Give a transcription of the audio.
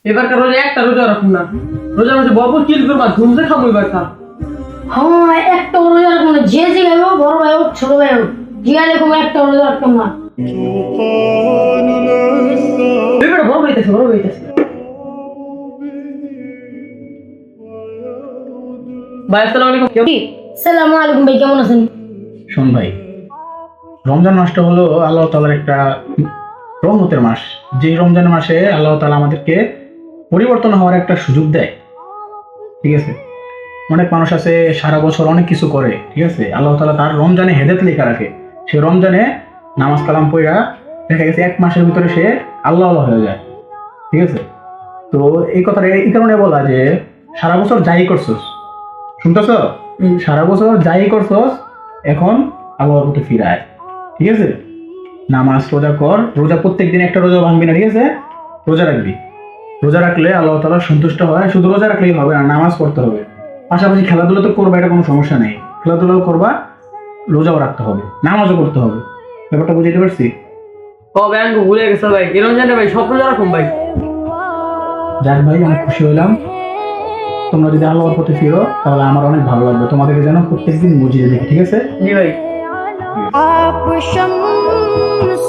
এবারকার রোজা একটা রোজা রাখুন না, রোজার মধ্যে বড় কিল করবা ধুমতে খাবো এবারকার। হ্যাঁ, একটা রোজা রাখবো না, যে জিগাইব বড় ভাই হোক ছোট ভাই হোক, জিগাইলে কোনো একটা রোজা রাখতাম না। এবারে বড় হইতেছে বড় হইতেছে। ভাই আসসালামু আলাইকুম। কি? সালামু আলাইকুম ভাই, কেমন আছেন? শোন ভাই, রমজান মাসটা হলো আল্লাহ তাআলার একটা রহমতের মাস। যেই রমজান মাসে আল্লাহ তাআলা আমাদেরকে পরিবর্তন হওয়ার একটা সুযোগ দেয়। ঠিক আছে, অনেক মানুষ আছে সারা বছর অনেক কিছু করে, ঠিক আছে, আল্লাহ তাআলা তার রমজানে হেদায়েত লেখা রাখে। সে রমজানে নামাজ কালাম পড়া দেখা গেছে এক মাসের ভিতরে সে আল্লাহ আল্লাহ হয়ে যায়। ঠিক আছে, তো এই কথাটা এই কারণে বলা যে সারা বছর যাই করছস, শুনতেছ, সারা বছর যাই করছস এখন আল্লাহর প্রতি ফিরায়। ঠিক আছে, নামাজ রোজা কর, রোজা প্রত্যেক দিন একটা রোজা ভাঙবি না, ঠিক আছে, রোজা রাখবি। রোজা রাখলে আল্লাহ তাআলা সন্তুষ্ট হয়। শুধু রোজা রাখলেই হবে না, নামাজ পড়তে হবে, পাশাপাশি খেলাধুলা তো করবা, এটা কোনো সমস্যা নেই, খেলাধুলাও করবা, রোজাও রাখতে হবে, নামাজও করতে হবে। ব্যাপারটা বুঝতে পারছি? ও ব্যাংক ভুলে গেছে ভাই, এই রমজানে ভাই সব রোজা রাখুন ভাই। যাক ভাই, অনেক খুশি হলাম। তোমরা যদি আল্লাহর প্রতি ফিরো তাহলে আমার অনেক ভালো লাগবে, তোমাদেরকে যেন প্রত্যেকদিন বুঝিয়ে দেখি। ঠিক আছে জি ভাই। आप शम्स